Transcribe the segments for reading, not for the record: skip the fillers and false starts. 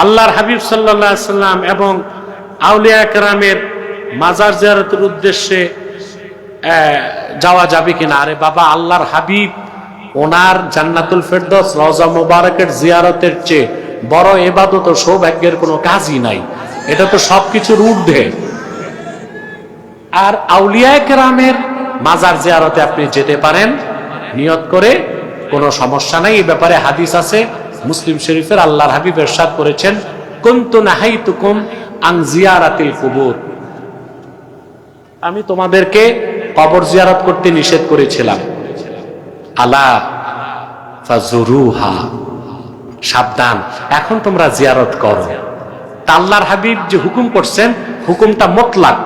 আল্লাহর হাবিব সাল্লাল্লাহু আলাইহি সাল্লাম এবং আউলিয়া কেরামের মাজার জিয়ারতের উদ্দেশ্যে যাওয়া যাবে কিনা? আরে বাবা, আল্লাহর হাবিব ওনার জান্নাতুল ফেরদৌস রওজা মুবারকের জিয়ারতের চেয়ে বড় ইবাদত ও সৌভাগ্যের কোনো কাজই নাই। এটা তো সবকিছুর ঊর্ধ্বে। আর আউলিয়া কেরামের মাজার জিয়ারতে আপনি যেতে পারেন নিয়ত করে, কোনো সমস্যা নাই। এই ব্যাপারে হাদিস আছে মুসলিম শরীফের। আল্লাহর হাবিব ইরশাদ করেছেন, কুনতু নাহাইতুকুম আন জিয়ারাতিল কুবুর, আমি তোমাদেরকে কবর জিয়ারত করতে নিষেধ করেছিলাম। আলা ফাজুরুহা, সাবধান, এখন তোমরা জিয়ারত করো। তা আল্লাহর হাবিব যে হুকুম করছেন, হুকুমটা মুতলাক।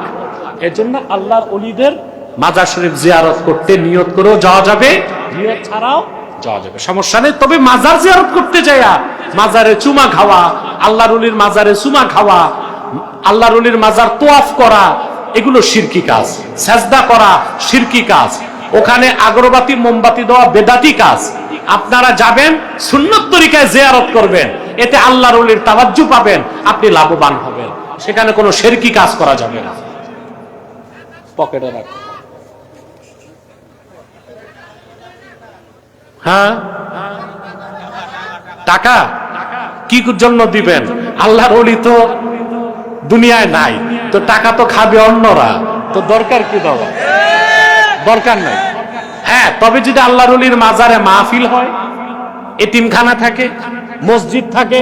এজন্য আল্লাহর ওলিদের মাজার শরীফ জিয়ারত করতে নিয়ত করেও যাওয়া যাবে, নিয়ত ছাড়াও যাওয়া যাবে, সমস্যা নেই। তবে মাজার জিয়ারত করতে যায়া মাজারে চুমা খাওয়া, আল্লাহর ওলির মাজারে চুমা খাওয়া, আল্লাহর ওলির মাজার তোয়াফ করা, এগুলো শিরকি কাজ। সাজদা করা শিরকি কাজ। ওখানে আগরবাতি মোমবাতি দেওয়া বেদাতি কাজ। আপনারা যাবেন সুন্নত তরিকায় জিয়ারত করবেন, এতে আল্লাহর ওলির তাওয়াজ্জু পাবেন, আপনি লাভবান হবেন। সেখানে কোনো শিরকি কাজ করা যাবে না। পকেটে রাখো। হ্যাঁ, টাকা কি জন্য দিবেন? আল্লাহর ওলি তো দুনিয়ায় নাই, তো টাকা তো খাবে অন্যরা, তো দরকার কি দেওয়া? দরকার নাই। হ্যাঁ, তবে যদি আল্লাহর ওলির মাজারে মাহফিল হয়, এতিমখানা থাকে, মসজিদ থাকে,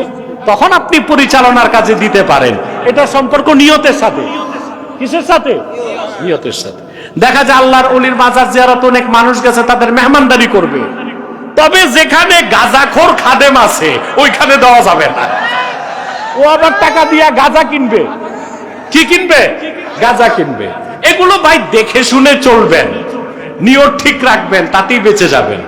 তখন আপনি পরিচালনার কাজে দিতে পারেন। এটা সম্পর্ক নিয়তের সাথে। কিসের সাথে? নিয়তের সাথে। দেখা যায় আল্লাহর ওলির মাজার জিয়ারত অনেক মানুষ গেছে, তাদের মেহমানদারি করবে, তবে যেখানে গাঁজাখোর খাদেম আছে ওইখানে দেওয়া যাবে না। ও আবার টাকা দিয়া গাঁজা কিনবে। কি কিনবে? গাঁজা কিনবে। এগুলো ভাই দেখে শুনে চলবেন, নিয়ত ঠিক রাখবেন, তাতেই বেঁচে যাবেন।